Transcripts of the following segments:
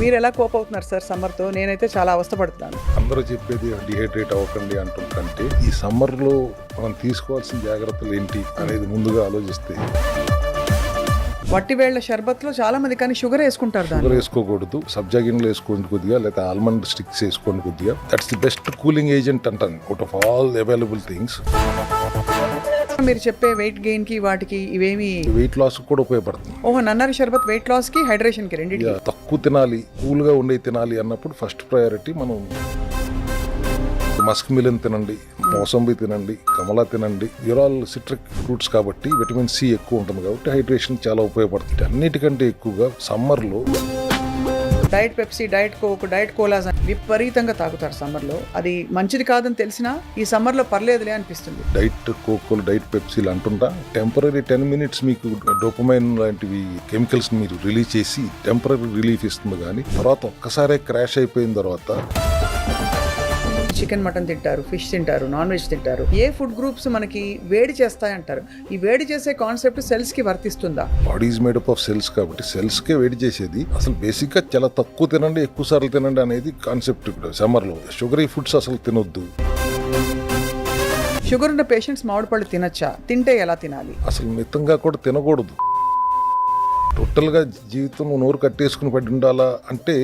మీరు ఎలా కోప్ అవుతున్నారు సార్ సమ్మర్తో? నేనైతే చాలా అవస్థపడుతున్నాను. అందరూ చెప్పేది డిహైడ్రేట్ అవ్వకండి అంటుంటే ఈ సమ్మర్లో మనం తీసుకోవాల్సిన జాగ్రత్తలు ఏంటి అనేది ముందుగా ఆలోచిస్తే వట్టి వేళ్ల షర్బత్లో చాలా మంది కానీ షుగర్ వేసుకుంటారు. దాన్ని షుగర్ వేసుకోకూడదు, సబ్జా గింజలు వేసుకోండి కొద్దిగా, లేదా ఆల్మండ్ స్టిక్స్ వేసుకోండి కొద్దిగా. That's the best cooling agent అంటాను out of all available things. మీరు చెప్పే వెయిట్ గెయిన్ కి వాటికి ఇవేమి వెయిట్ లాస్ కూడా ఉపయోగపడుతుంది. ఓహో, నన్నారి షర్బత్ వెయిట్ లాస్ కి హైడ్రేషన్ కి రెండింటికి. తక్కువ తినాలి, కూల్గా ఉండే తినాలి అన్నప్పుడు ఫస్ట్ ప్రయారిటీ మనం మస్క్ మిలన్ తినండి, మోసంబి తినండి, కమలా తినండి. ఆల్ సిట్రిక్ ఫ్రూట్స్ కాబట్టి విటమిన్ సి ఎక్కువ ఉంటుంది కాబట్టి హైడ్రేషన్ చాలా ఉపయోగపడుతుంది. అన్నిటికంటే ఎక్కువగా సమ్మర్లో diet Pepsi, diet coke, diet koalas విపరీతంగా తాగుతారు సమ్మర్లో. అది మంచిది కాదని తెలిసినా ఈ సమ్మర్లో పర్లేదులే అనిపిస్తుంది. డైట్ కోకోలు, డైట్ పెప్సీలు అంటుంటా టెంపరీ 10 minutes మీకు డోపమైన్ లాంటివి కెమికల్స్ మీరు రిలీజ్ చేసి టెంపరీ రిలీఫ్ ఇస్తుంది. కానీ తర్వాత ఒక్కసారే క్రాష్ అయిపోయిన తర్వాత చికెన్, మటన్ తింటారు, ఫిష్ తింటారు, నాన్ వెజ్ తింటారు. ఏ ఫుడ్ గ్రూప్స్ మనకి వేడి చేస్తాయంటారు? ఈ వేడి చేసే కాన్సెప్ట్ సెల్స్ కి వర్తిస్తుందా? Body is made up of cells కాబట్టి సెల్స్ కే వేడి చేసేది. అసలు బేసిక్ గా చాలా తక్కువ తినండి, ఎక్కువ సార్లు తినండి అనేది కాన్సెప్ట్. ఇప్పుడు సమ్మర్ లో షుగరీ ఫుడ్స్ అసలు తినొద్దు. షుగర్ ఉన్న పేషెంట్స్ మామిడి పళ్ళు తినచ్చా? తింటే ఎలా తినాలి? అసలు మితంగా కూడా తినకూడదు. టోటల్ గా జీవితం నోరు కట్టేసుకుని పడి ఉండాలా అంటే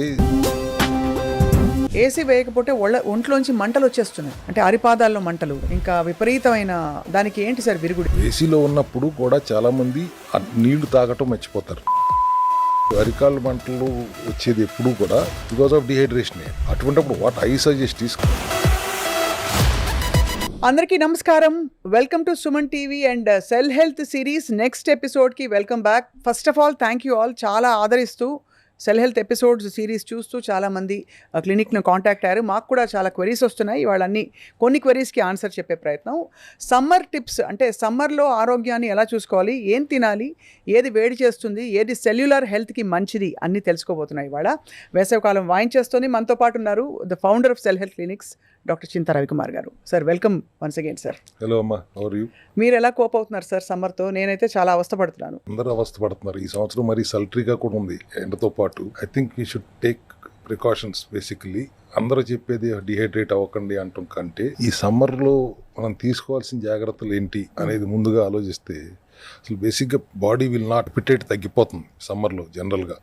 ఏసీ వేయకపోతే ఒంట్లోంచి మంటలు వచ్చేస్తున్నాయి, అంటే అరిపాదాల్లో మంటలు, ఇంకా విపరీతమైన దానికి ఏంటి సార్ విరుగుడు? ఏసీలో ఉన్నప్పుడు కూడా చాలా మంది నీళ్లు తాగటం మర్చిపోతారు. అరికాళ్ళ మంటలు వచ్చేది ఎప్పుడు కూడా బికాస్ ఆఫ్ డిహైడ్రేషన్. అటువంటిప్పుడు వాట్ ఐ సజెస్ట్ ఈస్. అందరికీ నమస్కారం, welcome to Suman TV and cell health series next ఎపిసోడ్కి welcome back. First of all thank you all. చాలా ఆదరిస్తూ సెల్ హెల్త్ ఎపిసోడ్స్ సిరీస్ చూస్తూ చాలామంది క్లినిక్ను కాంటాక్ట్ అయ్యారు. మాకు కూడా చాలా క్వెరీస్ వస్తున్నాయి. వాళ్ళన్నీ కొన్ని క్వెరీస్కి ఆన్సర్ చెప్పే ప్రయత్నం. సమ్మర్ టిప్స్ అంటే సమ్మర్లో ఆరోగ్యాన్ని ఎలా చూసుకోవాలి, ఏం తినాలి, ఏది వేడి చేస్తుంది, ఏది సెల్యులర్ హెల్త్కి మంచిది అన్నీ తెలుసుకోబోతున్నాయి. ఇవాళ వేసవికాలం వాయించేస్తుంది. మనతో పాటు ఉన్నారు the founder of cell health clinics doctor Chinta Ravikumar garu. Sir welcome once again sir. Hello అమ్మా, హౌ ఆర్ యు? మీరు ఎలా కోప్ అవుతున్నారు సార్ సమ్మర్తో? నేనైతే చాలా అవస్థపడుతున్నాను. అందరూ అవస్థపడుతున్నారు. ఈ సంవత్సరం మరి సల్ట్రీగా కూడా ఉంది ఎండతో పాటు. I think we should take precautions. Basically అందరూ చెప్పేది డిహైడ్రేట్ అవ్వకండి అంటుంటే ఈ సమ్మర్లో మనం తీసుకోవాల్సిన జాగ్రత్తలు ఏంటి అనేది ముందుగా ఆలోచిస్తే అసలు బేసిక్గా బాడీ విల్ నాట్ పిటేట్ తగ్గిపోతుంది సమ్మర్లో జనరల్గా.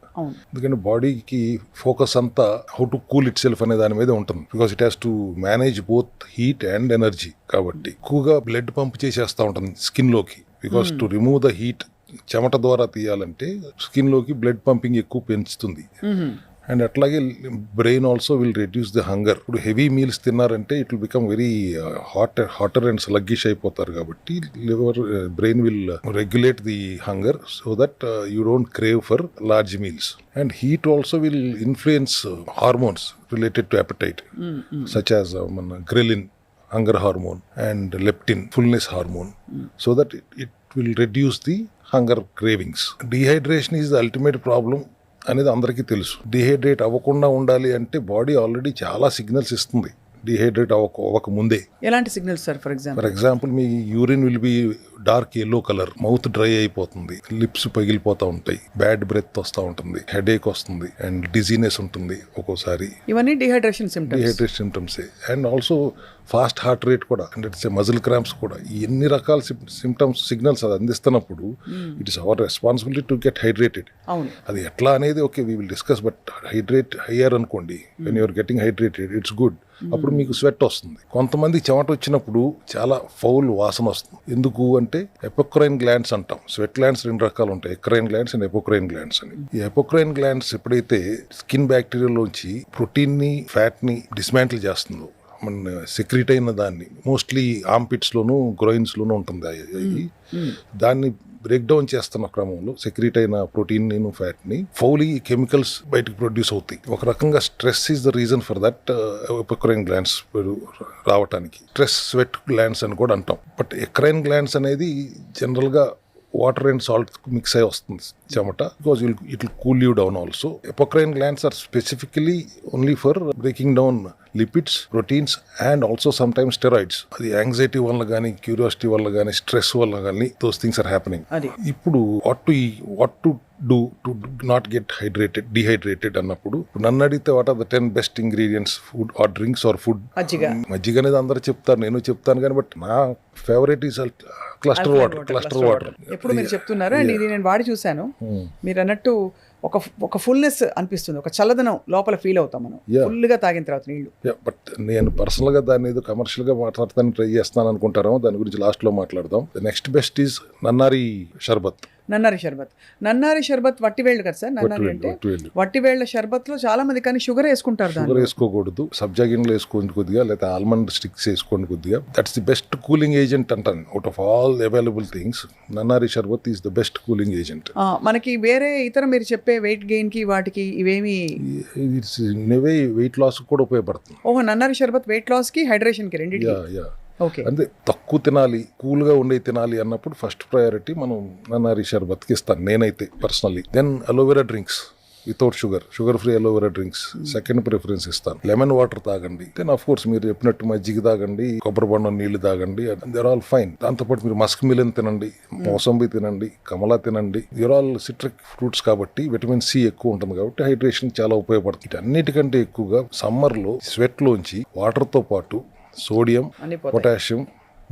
ఎందుకంటే బాడీకి ఫోకస్ అంతా how to cool itself అనే దాని మీద ఉంటుంది. Because it has to manage both heat and energy. కాబట్టి ఎక్కువగా బ్లడ్ పంప్ చేసేస్తూ ఉంటుంది స్కిన్లోకి. Because to remove the heat, చెమట ద్వారా తీయాలంటే స్కిన్లోకి బ్లడ్ పంపింగ్ ఎక్కువ పెంచుతుంది. అండ్ అట్లాగే brain also will reduce the hunger. ఇప్పుడు హెవీ మీల్స్ తిన్నారంటే it will become very hotter and sluggish అయిపోతారు. కాబట్టి liver brain will regulate the hunger so that you don't crave for large meals. And heat also will influence hormones related to appetite such as మన ghrelin, hunger hormone, and leptin, fullness hormone, so that it will reduce the hunger cravings. Dehydration is the ultimate problem అనేది అందరికీ తెలుసు. Dehydrate అవ్వకుండా ఉండాలి అంటే body already చాలా signals ఇస్తుంది dehydrate అవ్వక ముందే. ఎలాంటి signals sir? For example me urine will be dark yellow colour, mouth dry అయిపోతుంది, లిప్స్ పగిలిపోతూ ఉంటాయి, బ్యాడ్ బ్రెత్ వస్తూ ఉంటుంది, హెడేక్ వస్తుంది, అండ్ డిజీనెస్ ఉంటుంది ఒక్కోసారి. ఇవన్నీ dehydration symptoms. And also fast heart rate కూడా, అండ్ ఇట్స్ మజిల్ క్రాంప్స్ కూడా. ఎన్ని రకాల సిమ్టమ్స్, సిగ్నల్స్ అది అందిస్తున్నప్పుడు it is our responsibility to get hydrated. అది ఎట్లా అనేది okay we will discuss. But hydrate అయ్యారు అనుకోండి, when you're getting hydrated it's good. అప్పుడు మీకు స్వెట్ వస్తుంది. కొంతమంది చెమట వచ్చినప్పుడు చాలా ఫౌల్ వాసన వస్తుంది. ఎందుకు అంటే ఎపోక్రైన్ గ్లాండ్స్ అంటాం. స్వెట్ గ్లాండ్స్ 2 రకాలు ఉంటాయి, eccrine glands and apocrine glands అని. ఈ ఎపోక్రైన్ గ్లాండ్స్ ఎప్పుడైతే స్కిన్ బ్యాక్టీరియాలోంచి ప్రోటీన్ని, ఫ్యాట్ని డిస్మాంటిల్ చేస్తుందో, మన సెక్రీట్ అయిన దాన్ని మోస్ట్లీ ఆర్మ్పిట్స్ లోను, గ్రోయిన్స్ లోను ఉంటుంది. దాన్ని బ్రేక్ డౌన్ చేస్తున్న క్రమంలో సెక్రీట్ అయిన ప్రోటీన్, ఫ్యాట్ని ఫౌలీ కెమికల్స్ బయటకు ప్రొడ్యూస్ అవుతాయి. ఒక రకంగా stress is the reason for that apocrine glands రావటానికి. స్ట్రెస్ స్వెట్ గ్లాండ్స్ అని కూడా అంటాం. బట్ ఎక్రైన్ గ్లాండ్స్ అనేది జనరల్గా వాటర్ అండ్ సాల్ట్ మిక్స్ అయి వస్తుంది చెమట. Because it will cool you down also. Apocrine glands are specifically only for breaking down lipids, proteins and also sometimes steroids. అది anxiety వల్ల కానీ, క్యూరియాసిటీ వల్ల కానీ, స్ట్రెస్ వల్ల కానీ దోస్ థింగ్స్ ఆర్ హ్యాపెనింగ్. అది ఇప్పుడు what to do to not get dehydrated అన్నప్పుడు నన్ను అడిగితే what are the 10 best ingredients food or drinks or food? మజ్జిగ అనేది అందరూ చెప్తారు, నేను చెప్తాను కానీ బట్ నా ఫేవరెట్ ఈస్ క్లస్టర్ వాటర్. ఎప్పుడు మీరు చెప్తున్నారు అండ్ ఇది నేను వాడి చూశాను. మీరు అన్నట్టు ఒక ఫుల్నెస్ అనిపిస్తుంది, ఒక చల్లదనం లోపల ఫీల్ అవుతాం మనం ఫుల్ గా తాగిన తర్వాత నీళ్లు. బట్ నేను పర్సనల్ గా దాన్ని ఏదో కమర్షియల్ గా మాట్లాడతాను ట్రై చేస్తాను అనుకుంటారో దాని గురించి లాస్ట్ లో మాట్లాడదాం. ద నెక్స్ట్ బెస్ట్ ఈజ్ నన్నారి షర్బత్. నన్నారి షర్బత్ వట్టివేళ్ళు కదా సార్? నన్నారి అంటే వట్టివేళ్ల షర్బత్ లో చాలా మంది కానీ షుగర్ వేసుకుంటారు. షుగర్ వేసుకోకూడదు, సబ్జా గింజలు వేసుకోండి కొద్దిగా, లేదా ఆల్మండ్ స్టిక్స్ వేసుకోండి కొద్దిగా. That's the best cooling agent అంటాను. Out of all available things nannari sharbat is the best cooling agent. మనకి వేరే ఇతర మీరు చెప్పే వెయిట్ గెయిన్ కి వాటికి ఇవేమి వెయిట్ లాస్ కూడా ఉపయోగపడుతుంది. ఓహో, నన్నారి షర్బత్ వెయిట్ లాస్ కి హైడ్రేషన్ కి రెండింటికి. అంటే తక్కువ తినాలి, కూల్ గా ఉండే తినాలి అన్నప్పుడు ఫస్ట్ ప్రయారిటీ మనం నన్నారి షర్బత్కి ఇస్తాను నేనైతే personally. Then aloe vera drinks without sugar free aloe vera drinks second preference ఇస్తాను. లెమన్ వాటర్ తాగండి. దెన్ ఆఫ్ కోర్స్ మీరు చెప్పినట్టు మజ్జిగ తాగండి, కొబ్బరి బొండం నీళ్లు తాగండి, దేర్ ఆల్ ఫైన్. దాంతోపాటు మీరు మస్క్ మిలన్ తినండి, మోసంబి తినండి, కమలా తినండి. దేర్ ఆల్ సిట్రిక్ ఫ్రూట్స్ కాబట్టి విటమిన్ సి ఎక్కువ ఉంటుంది కాబట్టి హైడ్రేషన్ చాలా ఉపయోగపడుతుంది. అన్నిటికంటే ఎక్కువగా సమ్మర్ లో స్వెట్ లోంచి వాటర్ తో పాటు sodium, potassium,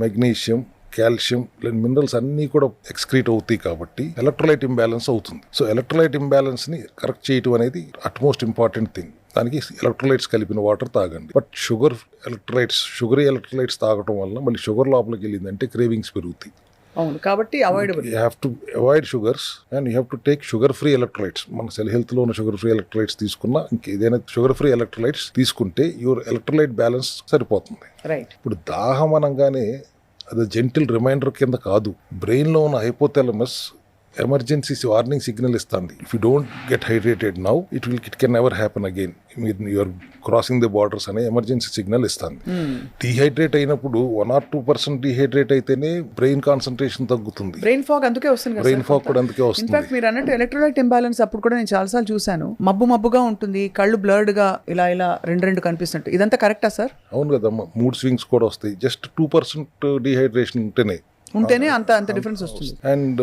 magnesium, calcium minerals అన్నీ కూడా ఎక్స్క్రీట్ అవుతాయి కాబట్టి ఎలక్ట్రోలైట్ ఇంబ్యాలెన్స్ అవుతుంది. సో ఎలక్ట్రోలైట్ ఇంబ్యాలెన్స్ ని కరెక్ట్ చేయడం అనేది అట్మోస్ట్ ఇంపార్టెంట్ థింగ్. దానికి ఎలక్ట్రోలైట్స్ కలిపిన వాటర్ తాగండి. బట్ షుగరీ ఎలక్ట్రోలైట్స్ తాగడం వల్ల మళ్ళీ షుగర్ లోపలికి వెళ్ళిందంటే క్రేవింగ్స్ పెరుగుతాయి. అవును, కాబట్టి avoidable. You have to avoid sugars and you have to take sugar free electrolytes. మన సెల్ హెల్త్ లో ఉన్న షుగర్ ఫ్రీ ఎలక్ట్రోలైట్స్ తీసుకున్నా, ఇంకేదైనా షుగర్ ఫ్రీ ఎలక్ట్రోలైట్స్ తీసుకుంటే యువర్ ఎలక్ట్రోలైట్ బ్యాలెన్స్ సరిపోతుంది. రైట్. ఇప్పుడు దాహం అనగానే అది జెంటిల్ రిమైండర్ కింద కాదు, బ్రెయిన్ లో ఉన్న హైపోథాలమస్ ఎమర్జెన్సీ వార్నింగ్ సిగ్నల్ ఇస్తుంది. If you don't get hydrated now it can never happen again, you're crossing the borders అనే ఎమర్జెన్సీ సిగ్నల్ ఇస్తుంది. డిహైడ్రేట్ అయినప్పుడు 1 or 2% డిహైడ్రేట్ అయితేనే బ్రెయిన్ కాన్సన్ట్రేషన్ తగ్గుతుంది. బ్రెయిన్ ఫాగ్ అందుకే వస్తుంది. బ్రెయిన్ ఫాగ్ కూడా అందుకే వస్తుంది. ఇన్ఫాక్ట్ మీరు అన్నట్టు ఎలక్ట్రోలైట్ ఇంబాలెన్స్ అప్పుడు కూడా నేను చాలాసార్లు చూశాను, మబ్బుగా ఉంటుంది, కళ్ళు బ్లర్డ్ గా ఇలా రెండు కనిపిస్తుంటాయి. ఇదంతా కరెక్టా సార్? అవును కదమ్మా, మూడ్ స్వింగ్స్ కూడా వస్తాయి. జస్ట్ 2% డిహైడ్రేషన్ ఉంటేనే అంత డిఫరెన్స్ వస్తుంది. అండ్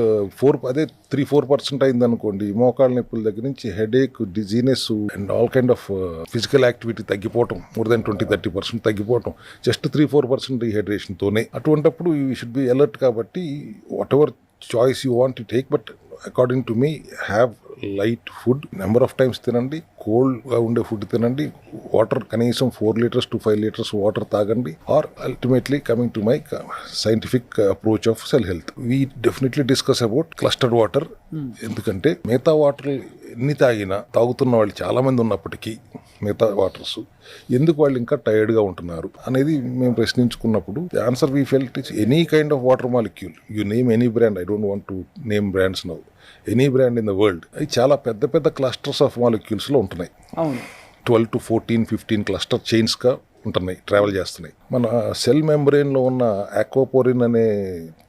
3-4% అయింది అనుకోండి, మోకాళ్ళ నొప్పుల దగ్గర నుంచి headache, dizziness and all kind of physical activity తగ్గిపోవటం, మోర్ దెన్ 20-30% తగ్గిపోవటం జస్ట్ 3-4% డిహైడ్రేషన్ తోనే. అటువంటిప్పుడు యూ షుడ్ బి అలర్ట్. కాబట్టి whatever choice you want to take, but according to మీ have light food, number of times తినండి, కోల్డ్గా ఉండే food తినండి, వాటర్ కనీసం 4 liters to 5 liters వాటర్ తాగండి. Or ultimately coming to my scientific approach of cell health, we definitely discuss about clustered water. ఎందుకంటే మిగతా water ఎన్ని తాగుతున్న వాళ్ళు చాలా మంది ఉన్నప్పటికీ మిగతా వాటర్స్ ఎందుకు వాళ్ళు ఇంకా టైర్డ్గా ఉంటున్నారు అనేది మేము ప్రశ్నించుకున్నప్పుడు the answer we felt is any kind of water molecule, you name any brand, I don't want to name brands now, any brand in the world, అవి చాలా పెద్ద క్లస్టర్స్ ఆఫ్ మాలిక్యూల్స్ లో ఉంటున్నాయి. 12 to 14-15 క్లస్టర్ చైన్స్ గా ఉంటున్నాయి, travel చేస్తున్నాయి. మన cell membrane లో ఉన్న ఆక్వాపోరిన్ అనే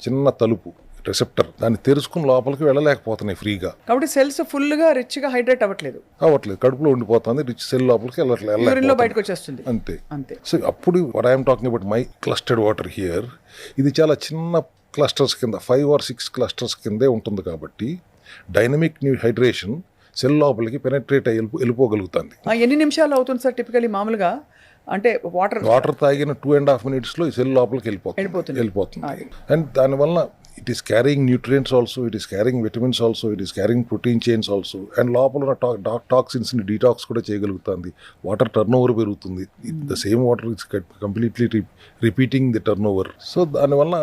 చిన్న తలుపు రిసెప్టర్, దాన్ని తెరుచుకుని లోపలికి వెళ్ళలేకపోతున్నాయి ఫ్రీగా. కాబట్టి సెల్స్ ఫుల్ గా రిచ్ గా హైడ్రేట్ అవ్వట్లేదు, కడుపులో ఉండిపోతుంది, రిచ్ సెల్ లోపలికి బయటకు వచ్చేస్తుంది. అంతే. సో అప్పుడు what I'm talking about my clustered water here, ఇది చాలా చిన్న క్లస్టర్స్ కింద 5 or 6 క్లస్టర్స్ కిందే ఉంటుంది కాబట్టి డైనమిక్ హైడ్రేషన్ సెల్ లోపలికి పెనట్రేట్ అయ్యి వెళ్ళిపోగలుగుతుంది. ఎన్ని నిమిషాలు అవుతుంది సార్ టిపికలీ మామూలుగా? అంటే వాటర్ తాగిన 2.5 minutes లో ఈ సెల్ లోపలికి వెళ్ళిపోతుంది. అండ్ దానివల్ల it is carrying nutrients also, it is carrying vitamins also, it is carrying protein chains also, and లోపల ఉన్న టాక్సిన్స్ ని డీటాక్స్ కూడా చేయగలుగుతుంది. వాటర్ టర్న్ ఓవర్ పెరుగుతుంది. The same water is completely repeating the turn over. So దానివల్ల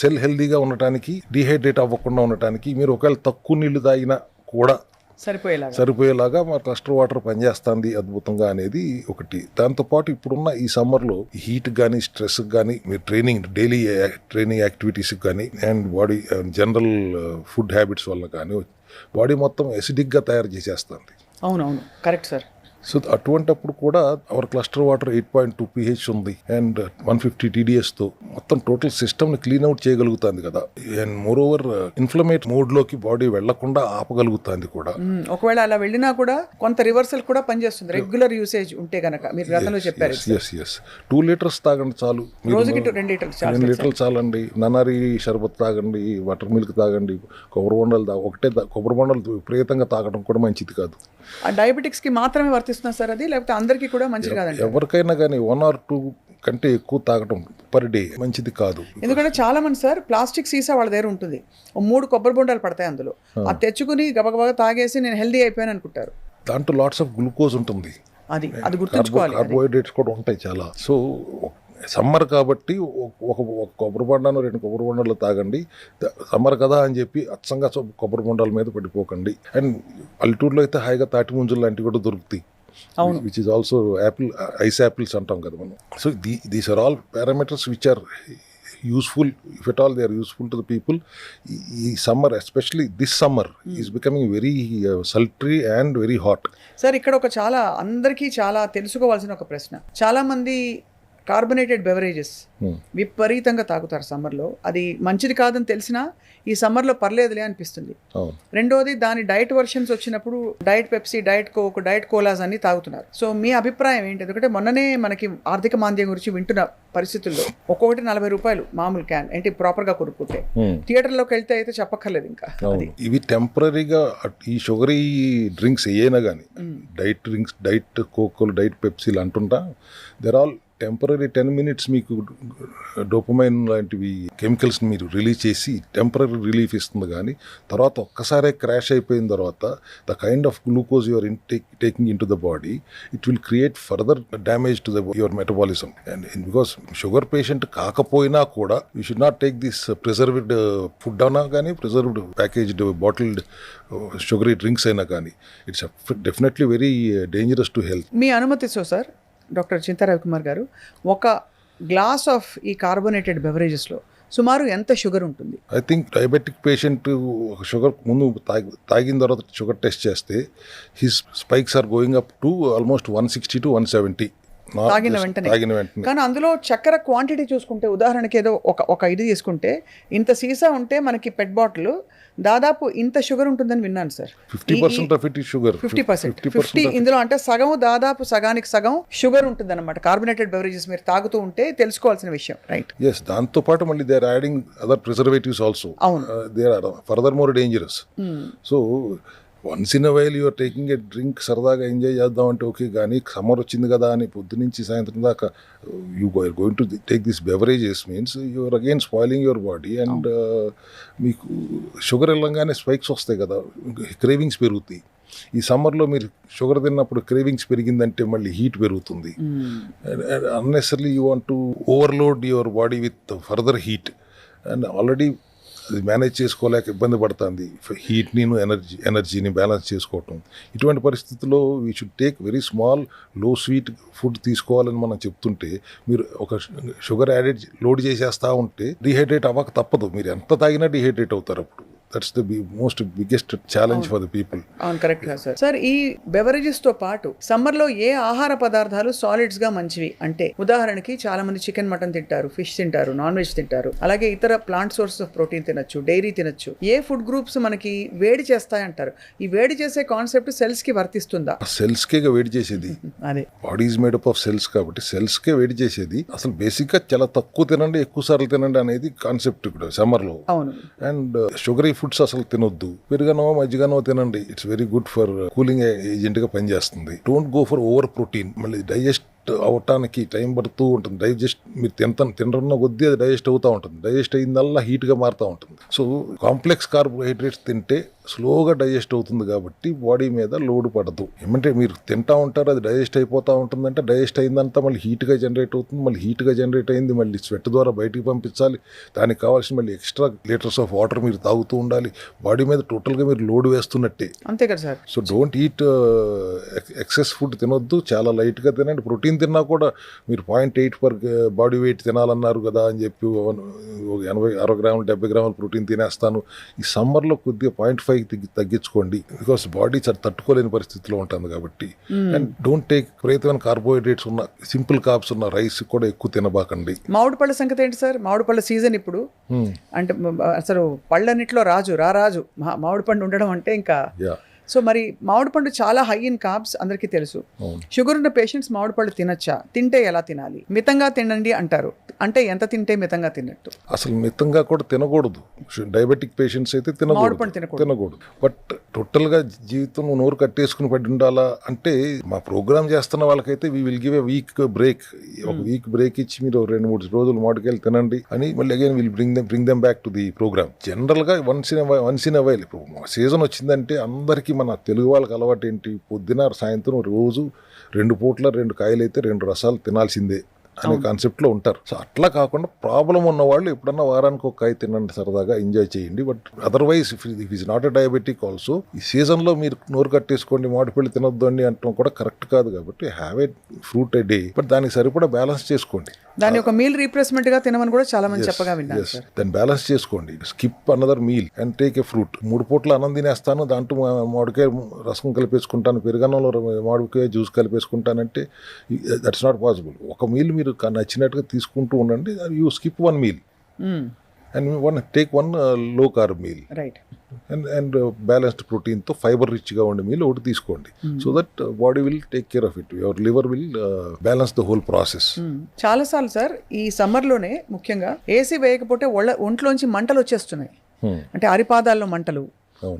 cell హెల్దీగా ఉండటానికి, dehydrate అవ్వకుండా ఉండటానికి మీరు ఒకవేళ తక్కువ నీళ్లు తాగినా కూడా సరిపోయేలాగా మా క్లస్టర్ వాటర్ పనిచేస్తుంది అద్భుతంగా అనేది ఒకటి. దాంతోపాటు ఇప్పుడున్న ఈ సమ్మర్లో హీట్ కానీ, స్ట్రెస్ కానీ, మీరు డైలీ ట్రైనింగ్ యాక్టివిటీస్ కానీ and body general food habits వల్ల కానీ బాడీ మొత్తం ఎసిడిక్గా తయారు చేసేస్తుంది. అవునవును, కరెక్ట్ సార్. సో అటువంటప్పుడు కూడా అవర్ క్లస్టర్ వాటర్ 8.2 pH ఉంది అండ్ 150 TDSతో మొత్తం టోటల్ సిస్టమ్ని క్లీన్ అవుట్ చేయగలుగుతుంది కదా. అండ్ మోర్ ఓవర్ ఇన్ఫ్లమేట్ మోడ్లోకి బాడీ వెళ్లకుండా ఆపగలుగుతుంది కూడా. ఒకవేళ అలా వెళ్ళినా కూడా కొంత రివర్సల్ కూడా పనిచేస్తుంది రెగ్యులర్ యూసేజ్ ఉంటే గనక. మీరు గతంలో చెప్పారు. ఎస్ 2 లీటర్స్ తాగండి చాలు. రోజుకి 2 లీటర్స్ 2 లీటర్లు చాలండి. నన్నారి షర్బత్ తాగండి, బటర్ మిల్క్ తాగండి, కొబ్బరి బొండాలు కొబ్బరి బొండాలు విపరీతంగా తాగడం కూడా మంచిది కాదు. డయాబెటిక్స్ కి మాత్రమే వర్తిస్తున్నా సార్ అది, లేకపోతే అందరికీ కూడా మంచిది కాదండి? ఎవరికైనా కానీ 1 or 2 కంటే ఎక్కువ తాగడం పర్ డే మంచిది కాదు. ఎందుకంటే చాలా మంది సార్ ప్లాస్టిక్ సీసా వాళ్ళ దగ్గర ఉంటుంది, 3 కొబ్బరి బొండాలు పడతాయి అందులో, అది తెచ్చుకుని గబగబా తాగేసి నేను హెల్దీ అయిపోయాను అనుకుంటారు. దాంట్లో లాట్స్ ఆఫ్ గ్లూకోజ్ ఉంటుంది, అది గుర్తుంచుకోవాలి. కార్బోహైడ్రేట్స్ కూడా ఉంటాయి చాలా. సో సమ్మర్ కాబట్టి ఒక కొబ్బరి బొండాను 2 కొబ్బరి బొండాలు తాగండి. సమ్మర్ కదా అని చెప్పి అచ్చంగా కొబ్బరి బొండాల మీద పడిపోకండి. అండ్ పల్లెటూరులో అయితే హాయిగా తాటి ముంజలు లాంటివి కూడా దొరుకుతాయి, which is also ice apples అంటాం కదా మనం. So these are all parameters which are useful, if at all they are useful to the people. ఈ summer, especially this summer is becoming very sultry and very hot. Sir ఇక్కడ ఒక అందరికీ చాలా తెలుసుకోవాల్సిన ఒక ప్రశ్న. చాలా మంది కార్బొనేటెడ్ బెవరేజెస్ విపరీతంగా తాగుతారు సమ్మర్లో. అది మంచిది కాదని తెలిసినా ఈ సమ్మర్లో పర్లేదులే అనిపిస్తుంది. రెండోది దాని డైట్ వర్షన్స్ వచ్చినప్పుడు diet Pepsi, diet coke, diet koalas అన్ని తాగుతున్నారు. సో మీ అభిప్రాయం ఏంటి? ఎందుకంటే మొన్ననే మనకి ఆర్థిక మాంద్యం గురించి వింటున్న పరిస్థితుల్లో ఒక్కొక్కటి 40 రూపాయలు మామూలు క్యాన్, ఏంటి ప్రాపర్గా కొనుక్కుంటే. థియేటర్లోకి వెళ్తే అయితే చెప్పక్కర్లేదు ఇంకా. ఇవి టెంపరీగా ఈ షుగరీ డ్రింక్స్ ఏమైనా కానీ, డైట్ డ్రింక్స్, డైట్ కోకోలు, డైట్ పెప్సీలు అంటుంటా, దెర్ ఆల్ టెంపరీ 10 minutes మీకు డోపమైన్ లాంటివి కెమికల్స్ని మీరు రిలీజ్ చేసి టెంపరీ రిలీఫ్ ఇస్తుంది. కానీ తర్వాత ఒక్కసారే క్రాష్ అయిపోయిన తర్వాత the kind of glucose your taking in to the body, it will create further damage to your metabolism. And because sugar patient కాకపోయినా కూడా you should not take this preserved food అయినా కానీ, preserved packaged bottled sugary drinks అయినా కానీ, it's definitely very dangerous to health. మీ అనుమతితో sir doctor Chinta Ravikumar garu, ఒక glass of ఈ కార్బోనేటెడ్ బెవరేజెస్లో సుమారు ఎంత షుగర్ ఉంటుంది? I think diabetic patient sugar ముందు తాగిన తర్వాత షుగర్ టెస్ట్ చేస్తే his spikes are going up to almost 160 to 170 తాగిన వెంటనే. కానీ అందులో చక్కెర క్వాంటిటీ చూసుకుంటే, ఉదాహరణకి ఏదో ఒక ఇది తీసుకుంటే, ఇంత సీసా ఉంటే మనకి పెట్ బాటిల్ దాదాపు ఇంత షుగర్ ఉంటుందని విన్నాను sir. 50% of it is sugar. 50% ఇందులో అంటే సగం, దాదాపు సగానికి సగం షుగర్ ఉంటుంది అనమాట కార్బొనేటెడ్ బెవరేజెస్ మీరు తాగుతూ ఉంటే తెలుసుకోవాల్సిన విషయం, రైట్? ఎస్, దాంతో పాటు మళ్ళీ they are adding other preservatives also. They are further more dangerous. So once in a while you're taking a drink, సరదాగా ఎంజాయ్ చేద్దాం అంటే ఓకే, కానీ సమ్మర్ వచ్చింది కదా అని పొద్దు నుంచి సాయంత్రం దాకా you are going to take this beverages means you are again spoiling your body. And మీకు షుగర్ వెళ్ళంగానే స్పైక్స్ వస్తాయి కదా, క్రేవింగ్స్ పెరుగుతాయి. ఈ సమ్మర్లో మీరు షుగర్ తిన్నప్పుడు క్రేవింగ్స్ పెరిగిందంటే మళ్ళీ హీట్ పెరుగుతుంది. Unnecessarily you want to overload your body with further heat. And already అది మేనేజ్ చేసుకోలేక ఇబ్బంది పడుతుంది, హీట్ని ఎనర్జీని బ్యాలెన్స్ చేసుకోవటం. ఇటువంటి పరిస్థితుల్లో we should take very small లో స్వీట్ ఫుడ్ తీసుకోవాలని మనం చెప్తుంటే, మీరు ఒక షుగర్ యాడెడ్ లోడ్ చేసేస్తూ ఉంటే డిహైడ్రేట్ అవ్వక తప్పదు. మీరు ఎంత తాగినా డిహైడ్రేట్ అవుతారు అప్పుడు. That's the most biggest challenge for the people. అవును, కరెక్ట్ గా సార్. సార్, ఈ బెవరేజెస్ తో పాటు సమ్మర్ లో ఏ ఆహార పదార్థాలు సాలిడ్స్ గా మంచివి అంటే, ఉదాహరణకి చాలా మంది చికెన్, మటన్ తింటారు, ఫిష్ తింటారు, నాన్ వెజ్ తింటారు, అలాగే ఇతర ప్లాంట్ సోర్సెస్ ఆఫ్ ప్రోటీన్ తినొచ్చు, డైరీ తినొచ్చు. ఏ ఫుడ్ గ్రూప్స్ మనకి వేడి చేస్తాయంటారు? ఈ వేడి చేసే కాన్సెప్ట్ సెల్స్ కి వర్తిస్తుందా? సెల్స్ కే వేడి చేసేది, అదే body is made up of cells కాబట్టి సెల్స్ కే వేడి చేసేది. అసలు బేసిక్ గా చాలా తక్కువ తినండి, ఎక్కువ సార్లు తినండి అనేది కాన్సెప్ట్ ఇప్పుడు సమ్మర్ లో. అవును. అండ్ షుగరీ ఫుడ్స్ అసలు తినొద్దు. పెరుగనో మజ్జిగనో తినండి, it's very good for cooling agent గా పనిచేస్తుంది. Don't go for over protein. మళ్ళీ డైజెస్ట్ అవటానికి టైం పడుతూ ఉంటుంది. మీరు తినరున్న కొద్దీ అది డైజెస్ట్ అవుతూ ఉంటుంది. డైజెస్ట్ అయిందల్లా హీట్గా మారుతూ ఉంటుంది. సో కాంప్లెక్స్ కార్బోహైడ్రేట్స్ తింటే స్లోగా డైజెస్ట్ అవుతుంది కాబట్టి బాడీ మీద లోడ్ పడదు. ఏమంటే మీరు తింటా ఉంటారు, అది డైజెస్ట్ అయిపోతూ ఉంటుందంటే డైజెస్ట్ అయిందంతా మళ్ళీ హీట్గా జనరేట్ అవుతుంది. మళ్ళీ హీట్గా జనరేట్ అయింది మళ్ళీ స్వెట్ ద్వారా బయటికి పంపించాలి. దానికి కావాల్సిన మళ్ళీ ఎక్స్ట్రా లీటర్స్ ఆఫ్ వాటర్ మీరు తాగుతూ ఉండాలి. బాడీ మీద టోటల్గా మీరు లోడ్ వేస్తున్నట్టే. అంతే కదా sir. So don't eat excess food తినొద్దు, చాలా లైట్గా తినండి. ప్రోటీన్ తిన్నా కూడా మీరు 0.8 పర్ బాడీ వెయిట్ తినాలన్నారు కదా అని చెప్పి 80-60 గ్రాములు 70 గ్రాములు ప్రోటీన్ తినేస్తాను. ఈ సమ్మర్లో కొద్దిగా 0.5 తగ్గించుకోండి, బికాస్ బాడీ తట్టుకోలేని పరిస్థితిలో ఉంటుంది కాబట్టి. అండ్ డోంట్ టేక్ విపరీతమైన కార్బోహైడ్రేట్స్ ఉన్న సింపుల్ కార్బ్స్ ఉన్న రైస్ కూడా ఎక్కువ తినబాకండి. మామిడి పళ్ళ సంగతి ఏంటి సార్? మామిడి పళ్ళ సీజన్ ఇప్పుడు అంటే అసలు పళ్ళన్నిట్లో రాజు మామిడి పండు ఉండడం అంటే ఇంకా. సో మరి మామిడి పండు చాలా హై ఇన్ కార్బ్స్ అందరికీ తెలుసు. షుగర్ ఉన్న పేషెంట్స్ మామిడి పళ్ళు తినచ్చా? తింటే ఎలా తినాలి? మితంగా తినండి అంటారు, అంటే ఎంత తింటే మితంగా తిన్నట్టు? అసలు మితంగా కూడా తినకూడదు. డయాబెటిక్ పేషెంట్స్ అయితే తినకూడదు. బట్ టోటల్ గా జీవితం నోరు కట్టేసుకుని పడి ఉండాలా అంటే, మా ప్రోగ్రామ్ చేస్తున్న వాళ్ళకైతే we will give a week break. ఒక వీక్ బ్రేక్ ఇచ్చి మీరు 2-3 రోజులు మామిడికాయలు తినండి అని మళ్ళీ again will bring them back to the program. General గా వన్స్ ఇన్ వైల్. ఇప్పుడు సీజన్ వచ్చిందంటే అందరికీ, మన తెలుగు వాళ్ళకి అలవాటు ఏంటి, పొద్దున సాయంత్రం రోజు 2 పూట్ల 2 కాయలు అయితే 2 రసాలు తినాల్సిందే అనే కాన్సెప్ట్లో ఉంటారు. సో అట్లా కాకుండా ప్రాబ్లం ఉన్న వాళ్ళు ఎప్పుడన్నా వారానికి ఒక కాయ తినండి, సరదాగా ఎంజాయ్ చేయండి. But otherwise if is not a diabetic also, ఈ సీజన్లో మీరు నోరు కట్టేసుకోండి, మామిడిపళ్ళు తినొద్దు అని అంటాం కూడా కరెక్ట్ కాదు. కాబట్టి have a fruit a day, but దానికి సరిపడా బ్యాలెన్స్ చేసుకోండి. దాన్ని ఒక మీల్ రీప్లేస్మెంట్ గా తినమని కూడా చాలా మంది చెప్పగా విన్నాను. దాన్ని బ్యాలెన్స్ చేసుకోండి. Skip another meal and take a fruit. 3 పూట్ల అన్నం తినేస్తాను, దాంట్లో మామిడికాయ రసం కలిపేసుకుంటాను, పెరుగన్నంలో మామిడికాయ జ్యూస్ కలిపేసుకుంటానంటే దట్స్ నాట్ పాసిబుల్. ఒక మీల్ మీరు నచ్చినట్టుగా తీసుకుంటూ ఉండండి. You skip 1 meal and take 1 low carb meal. Right. And balanced ప్రోటీన్తో ఫైబర్ రిచ్గా ఉండే మీల్ ఒకటి తీసుకోండి. So that body will take care of it. Your liver will balance the whole process. చాలాసార్లు సార్ ఈ సమ్మర్లోనే ముఖ్యంగా ఏసీ వేయకపోతే ఒంట్లోంచి మంటలు వచ్చేస్తున్నాయి. అంటే అరిపాదాల్లో మంటలు,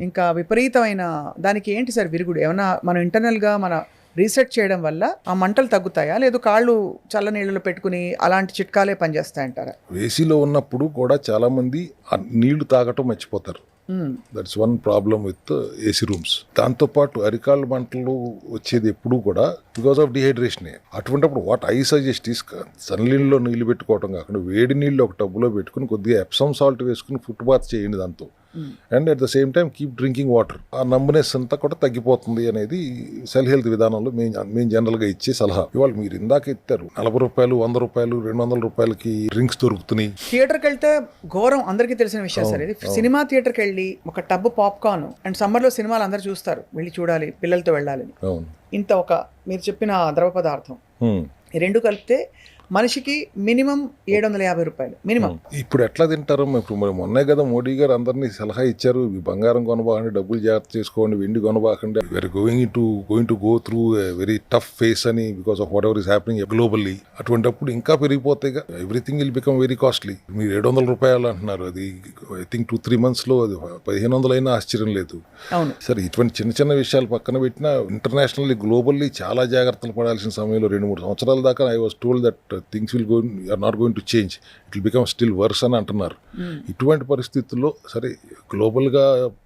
ఇంకా విపరీతమైన దానికి ఏంటి సార్ విరుగుడు? ఏమన్నా మనం ఇంటర్నల్గా మన రీసెట్ చేయడం వల్ల ఆ మంటలు తగ్గుతాయా, లేదు కాళ్ళు చల్ల నీళ్ళలో పెట్టుకుని అలాంటి చిట్కాలే పనిచేస్తాయంటారా? ఏసీలో ఉన్నప్పుడు కూడా చాలా మంది నీళ్లు తాగటం మర్చిపోతారు. That's one problem with AC rooms. దాంతోపాటు అరికాళ్ళ మంటలు వచ్చేది ఎప్పుడు కూడా బికాస్ ఆఫ్ డిహైడ్రేషన్. అటువంటిప్పుడు వాట్ ఐ సజెస్ట్ ఈస్ చన్నీళ్ళలో నీళ్లు పెట్టుకోవటం కాకుండా వేడి నీళ్ళు ఒక టబ్బులో పెట్టుకుని కొద్దిగా ఎప్సమ్ సాల్ట్ వేసుకుని ఫుట్ బాత్ చేయండి దాంతో. And at the same time keep drinking water. ఆ నంబునెస్ అంతా కూడా తగ్గిపోతుంది అనేది సెల్ హెల్త్ విధానంలో మేము జనరల్గా ఇచ్చే సలహా. ఇవాళ మీరు ఇందాక ఇస్తారు 40 రూపాయలు, 100 రూపాయలు, 200 రూపాయలకి డ్రింక్స్ దొరుకుతున్నాయి. థియేటర్కి వెళ్తే ఘోరం, అందరికీ తెలిసిన విషయం సార్ ఇది. సినిమా థియేటర్కి వెళ్ళి ఒక టబ్బు పాప్కార్న్, అండ్ సమ్మర్లో సినిమాలు అందరూ చూస్తారు, వెళ్ళి చూడాలి, పిల్లలతో వెళ్ళాలని. ఇంత ఒక మీరు చెప్పిన ద్రవ పదార్థం ఈ 2 కలిపితే మనిషికి మినిమం 750 రూపాయలు మినిమం. ఇప్పుడు ఎట్లా తింటారు? ఇప్పుడు మొన్నే కదా మోడీ గారు అందరినీ సలహా ఇచ్చారు, బంగారం కొనబాకండి, డబ్బులు జాగ్రత్త చేసుకోండి, వెండి కొనబాకండి, we are going to go through very tough phase అని, because of whatever is happening globally. అటువంటిప్పుడు ఇంకా పెరిగిపోతాయి. Everything will become very costly. మీరు 700 రూపాయలు అంటున్నారు, అది ఐ థింక్ 2-3 monthsలో అది 1500 అయినా ఆశ్చర్యం లేదు. సరే, ఇటువంటి చిన్న చిన్న విషయాలు పక్కన పెట్టినా ఇంటర్నేషనల్లీ గ్లోబల్లీ చాలా జాగ్రత్తలు పడాల్సిన సమయంలో 2-3 సంవత్సరాల దాకా I was told that things will are not going to change, it will become still worse అని అంటున్నారు. ఇటువంటి పరిస్థితుల్లో సరే గ్లోబల్గా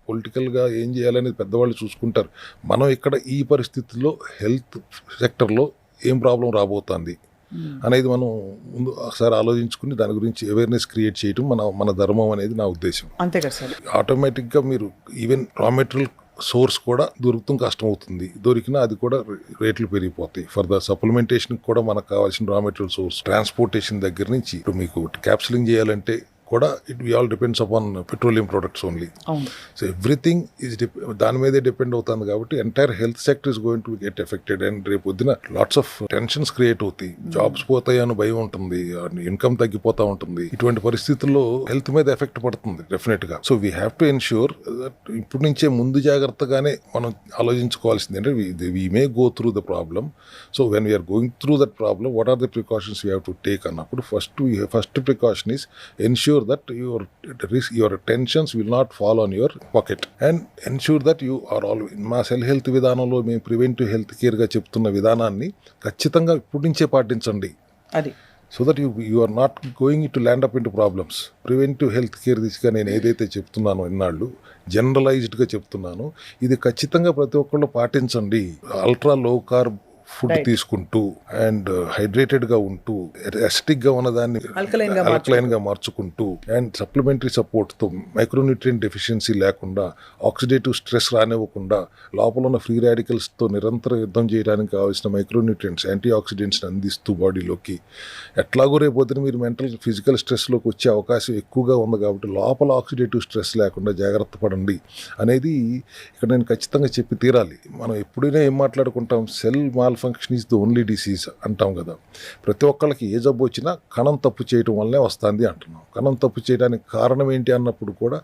పొలిటికల్గా ఏం చేయాలనేది పెద్దవాళ్ళు చూసుకుంటారు. మనం ఇక్కడ ఈ పరిస్థితుల్లో హెల్త్ సెక్టర్లో ఏం ప్రాబ్లం రాబోతుంది అనేది మనం ముందు ఒకసారి ఆలోచించుకుని దాని గురించి అవేర్నెస్ క్రియేట్ చేయడం మన ధర్మం అనేది నా ఉద్దేశం. అంతే కదా సార్. ఆటోమేటిక్గా మీరు ఈవెన్ రా మెటీరియల్ సోర్స్ కూడా దొరుకుతాం కష్టం అవుతుంది. దొరికినా అది కూడా రేట్లు పెరిగిపోతాయి. ఫర్ ద సప్లిమెంటేషన్ కూడా మనకు కావాల్సిన రా మెటీరియల్ సోర్స్, ట్రాన్స్పోర్టేషన్ దగ్గర నుంచి ఇప్పుడు మీకు క్యాప్సులింగ్ చేయాలంటే కూడా it all depends upon petroleum products only. So everything is దాని మీదే డిపెండ్ అవుతుంది. కాబట్టి entire health sector is going to get affected. And రేపు పొద్దున లాట్స్ ఆఫ్ టెన్షన్స్ క్రియేట్ అవుతాయి, జాబ్స్ పోతాయి అని భయం ఉంటుంది, ఇన్కమ్ తగ్గిపోతూ ఉంటుంది. ఇటువంటి పరిస్థితుల్లో హెల్త్ మీద ఎఫెక్ట్ పడుతుంది డెఫినెట్ గా. So we have to ensure that ఇప్పటి నుంచే ముందు జాగ్రత్తగానే మనం ఆలోచించుకోవాల్సింది అంటే we may go through the problem. So when we are going through that problem, what are the precautions we have to take అన్నప్పుడు first precaution is ensure that your tensions will not fall on your pocket, and ensure that you are all మా cell health విధానంలో మేము preventive health కేర్గా చెప్తున్న విధానాన్ని ఖచ్చితంగా ఇప్పటి నుంచే పాటించండి. అది so that you are not going to land up into problems. Preventive health care దిశగా నేను ఏదైతే చెప్తున్నానో ఇన్నాళ్ళు జనరలైజ్డ్గా చెప్తున్నాను, ఇది ఖచ్చితంగా ప్రతి ఒక్కళ్ళు పాటించండి. Ultra low carb food Diet. తీసుకుంటూ అండ్ హైడ్రేటెడ్గా ఉంటూ అసిడిక్గా ఉన్నదాన్ని అల్కలైన్గా మార్చుకుంటూ అండ్ సప్లిమెంటరీ సపోర్ట్తో మైక్రోన్యూట్రియంట్ డెఫిషియన్సీ లేకుండా ఆక్సిడేటివ్ స్ట్రెస్ రానివ్వకుండా లోపల ఉన్న ఫ్రీ రాడికల్స్తో నిరంతరం యుద్ధం చేయడానికి కావాల్సిన మైక్రోన్యూట్రియంట్స్ యాంటీ ఆక్సిడెంట్స్ని అందిస్తూ బాడీలోకి ఎట్లాగో రేపొద్దున మీరు ఫిజికల్ స్ట్రెస్లోకి వచ్చే అవకాశం ఎక్కువగా ఉంది కాబట్టి లోపల ఆక్సిడేటివ్ స్ట్రెస్ లేకుండా జాగ్రత్త పడండి అనేది ఇక్కడ నేను ఖచ్చితంగా చెప్పి తీరాలి. మనం ఎప్పుడైనా ఏం మాట్లాడుకుంటాం, cell mall function is the only disease అంటాం కదా. ప్రతి ఒక్కళ్ళకి ఏ జబ్బు వచ్చినా కణం తప్పు చేయడం వల్లనే వస్తుంది అంటున్నాం. కణం తప్పు చేయడానికి కారణం ఏంటి అన్నప్పుడు కూడా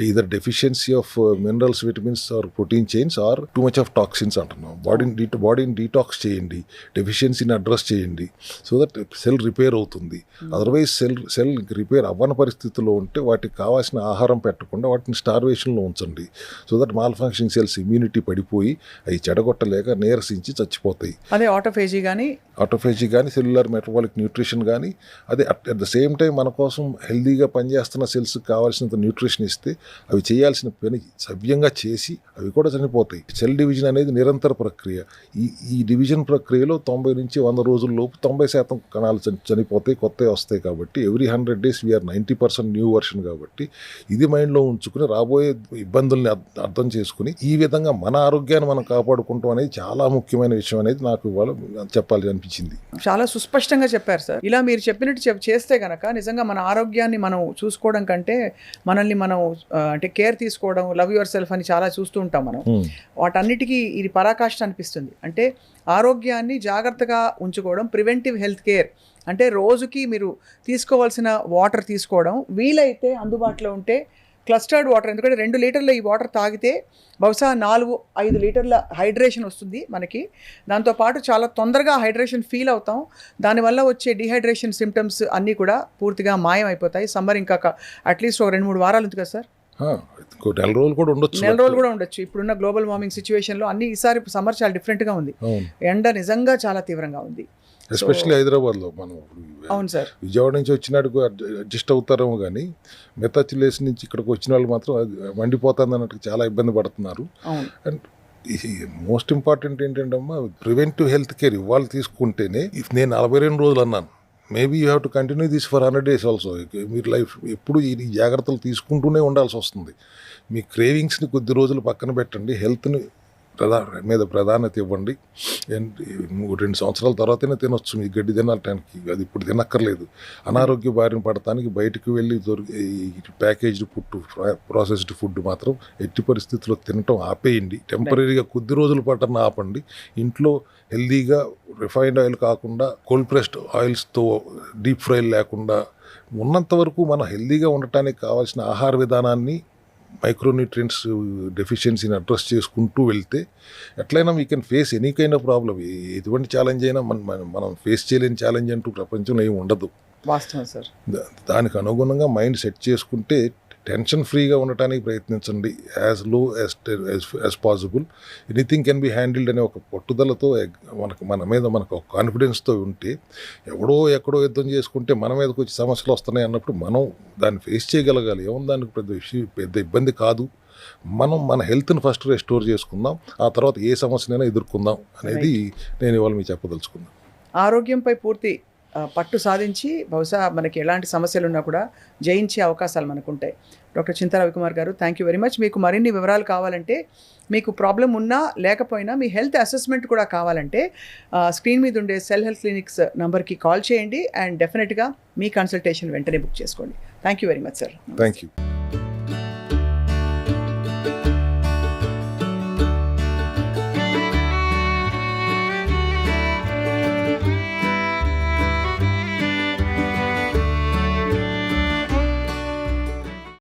either deficiency of minerals, vitamins or protein chains or too much of toxins అంటున్నాం. బాడీని డీటాక్స్ చేయండి, డెఫిషియన్సీని అడ్రస్ చేయండి, సో దట్ సెల్ రిపేర్ అవుతుంది. అదర్వైజ్ సెల్ రిపేర్ అవ్వని పరిస్థితిలో ఉంటే వాటికి కావాల్సిన ఆహారం పెట్టకుండా వాటిని స్టార్వేషన్లో ఉంచండి. So that mall functioning cells immunity పడిపోయి అవి చెడగొట్టలేక నీరసించి చచ్చిపోతాయి. అదే ఆటోఫేజీ కానీ సెల్యులర్ మెటబాలిక్ న్యూట్రిషన్ కానీ అదే అట్ ద సేమ్ టైం మన కోసం హెల్దీగా పనిచేస్తున్న సెల్స్ కావాల్సినంత న్యూట్రిషన్ ఇస్తే అవి చేయాల్సిన పని సవ్యంగా చేసి అవి కూడా చనిపోతాయి. సెల్ డివిజన్ అనేది నిరంతర ప్రక్రియ. ఈ డివిజన్ ప్రక్రియలో 90 నుంచి 100 రోజుల్లోపు 90% కణాలు చనిపోతాయి, కొత్తవి వస్తాయి. కాబట్టి every 100 days we're 90% new version. కాబట్టి ఇది మైండ్లో ఉంచుకుని రాబోయే ఇబ్బందుల్ని అర్థం చేసుకుని ఈ విధంగా మన ఆరోగ్యాన్ని మనం కాపాడుకుంటాం అనేది చాలా ముఖ్యమైన విషయం అనేది నాకు ఇవాళ చెప్పాలి అనిపించింది. చాలా సుస్పష్టంగా చెప్పారు సార్. ఇలా మీరు చెప్పినట్టు చేస్తే కనుక నిజంగా మన ఆరోగ్యాన్ని మనం చూసుకోవడం కంటే మనల్ని మనం అంటే కేర్ తీసుకోవడం, లవ్ యువర్ సెల్ఫ్ అని చాలా చూస్తూ ఉంటాం మనం. వాటన్నిటికీ ఇది పరాకాష్ఠ అనిపిస్తుంది. అంటే ఆరోగ్యాన్ని జాగ్రత్తగా ఉంచుకోవడం, ప్రివెంటివ్ హెల్త్ కేర్ అంటే రోజుకి మీరు తీసుకోవాల్సిన వాటర్ తీసుకోవడం, వీలైతే అందుబాటులో ఉంటే క్లస్టర్డ్ వాటర్. ఎందుకంటే 2 లీటర్ల ఈ వాటర్ తాగితే బహుశా 4-5 లీటర్ల హైడ్రేషన్ వస్తుంది మనకి. దాంతోపాటు చాలా తొందరగా హైడ్రేషన్ ఫీల్ అవుతాం. దానివల్ల వచ్చే డిహైడ్రేషన్ సిమ్టమ్స్ అన్నీ కూడా పూర్తిగా మాయం అయిపోతాయి. సమ్మర్ ఇంకా అట్లీస్ట్ ఒక 2-3 వారాలు ఉంది కదా సార్, నెల రోజులు కూడా ఉండొచ్చు. ఇప్పుడున్న గ్లోబల్ వార్మింగ్ సిచ్యువేషన్లో అన్ని ఈసారి సమ్మర్ చాలా డిఫరెంట్గా ఉంది. ఎండ నిజంగా చాలా తీవ్రంగా ఉంది. ఎస్పెషల్లీ హైదరాబాద్లో. మనం అవును సార్, విజయవాడ నుంచి వచ్చినాడు అడ్జస్ట్ అవుతారేమో కానీ మిగతా చిల్లేసి నుంచి ఇక్కడికి వచ్చిన వాళ్ళు మాత్రం మండిపోతుంది అన్నట్టు చాలా ఇబ్బంది పడుతున్నారు. అండ్ మోస్ట్ ఇంపార్టెంట్ ఏంటంటే అమ్మా, ప్రివెంటివ్ హెల్త్ కేర్ ఇవాళ తీసుకుంటేనే నేను 42 రోజులు అన్నాను. Maybe you have to continue this for 100 days also. మీరు లైఫ్ ఎప్పుడు ఈ జాగ్రత్తలు తీసుకుంటూనే ఉండాల్సి వస్తుంది. మీ క్రేవింగ్స్ని కొద్ది రోజులు పక్కన పెట్టండి, హెల్త్ని మీద ప్రాధాన్యత ఇవ్వండి. అండ్ 2 సంవత్సరాల తర్వాతనే తినొచ్చు మీ గడ్డి తినటానికి, అది ఇప్పుడు తినక్కర్లేదు. అనారోగ్య బారిన పడటానికి బయటకు వెళ్ళి ప్యాకేజ్డ్ ఫుడ్, ప్రాసెస్డ్ ఫుడ్ మాత్రం ఎట్టి పరిస్థితుల్లో తినటం ఆపేయండి. టెంపరీగా కొద్ది రోజుల పాటన ఆపండి. ఇంట్లో హెల్దీగా రిఫైన్డ్ ఆయిల్ కాకుండా కోల్డ్ ప్రెస్డ్ ఆయిల్స్తో డీప్ ఫ్రైలు లేకుండా ఉన్నంత వరకు మనం హెల్దీగా ఉండటానికి కావాల్సిన ఆహార విధానాన్ని, మైక్రోన్యూట్రియంట్స్ డెఫిషియన్సీని అడ్రస్ చేసుకుంటూ వెళ్తే ఎట్లయినా we can face any kind of problem. ఎటువంటి ఛాలెంజ్ అయినా మనం ఫేస్ చేయలేని ఛాలెంజ్ అంటూ ప్రపంచంలో ఏమి ఉండదు. వాస్తవం సార్. దానికి అనుగుణంగా మైండ్ సెట్ చేసుకుంటే టెన్షన్ ఫ్రీగా ఉండటానికి ప్రయత్నించండి. As low as possible anything can be handled అనే ఒక పట్టుదలతో మనకు ఒక కాన్ఫిడెన్స్తో ఉంటే, ఎక్కడో యుద్ధం చేసుకుంటే మన మీదకి వచ్చి సమస్యలు వస్తున్నాయి అన్నప్పుడు మనం దాన్ని ఫేస్ చేయగలగాలి. ఏమో దానికి పెద్ద ఇబ్బంది కాదు. మనం మన హెల్త్ని ఫస్ట్ రెస్టోర్ చేసుకుందాం, ఆ తర్వాత ఏ సమస్యనైనా ఎదుర్కొందాం అనేది నేను ఇవాళ మీకు చెప్పదలుచుకున్నాను. ఆరోగ్యంపై పూర్తి పట్టు సాధించి బహుశా మనకి ఎలాంటి సమస్యలు ఉన్నా కూడా జయించే అవకాశాలు మనకు ఉంటాయి. డాక్టర్ చింతా రవికుమార్ గారు, థ్యాంక్ యూ వెరీ మచ్. మీకు మరిన్ని వివరాలు కావాలంటే, మీకు ప్రాబ్లం ఉన్నా లేకపోయినా మీ హెల్త్ అసెస్మెంట్ కూడా కావాలంటే స్క్రీన్ మీద ఉండే సెల్ హెల్త్ క్లినిక్స్ నంబర్కి కాల్ చేయండి అండ్ డెఫినెట్గా మీ కన్సల్టేషన్ వెంటనే బుక్ చేసుకోండి. Thank you very much sir. Thank you.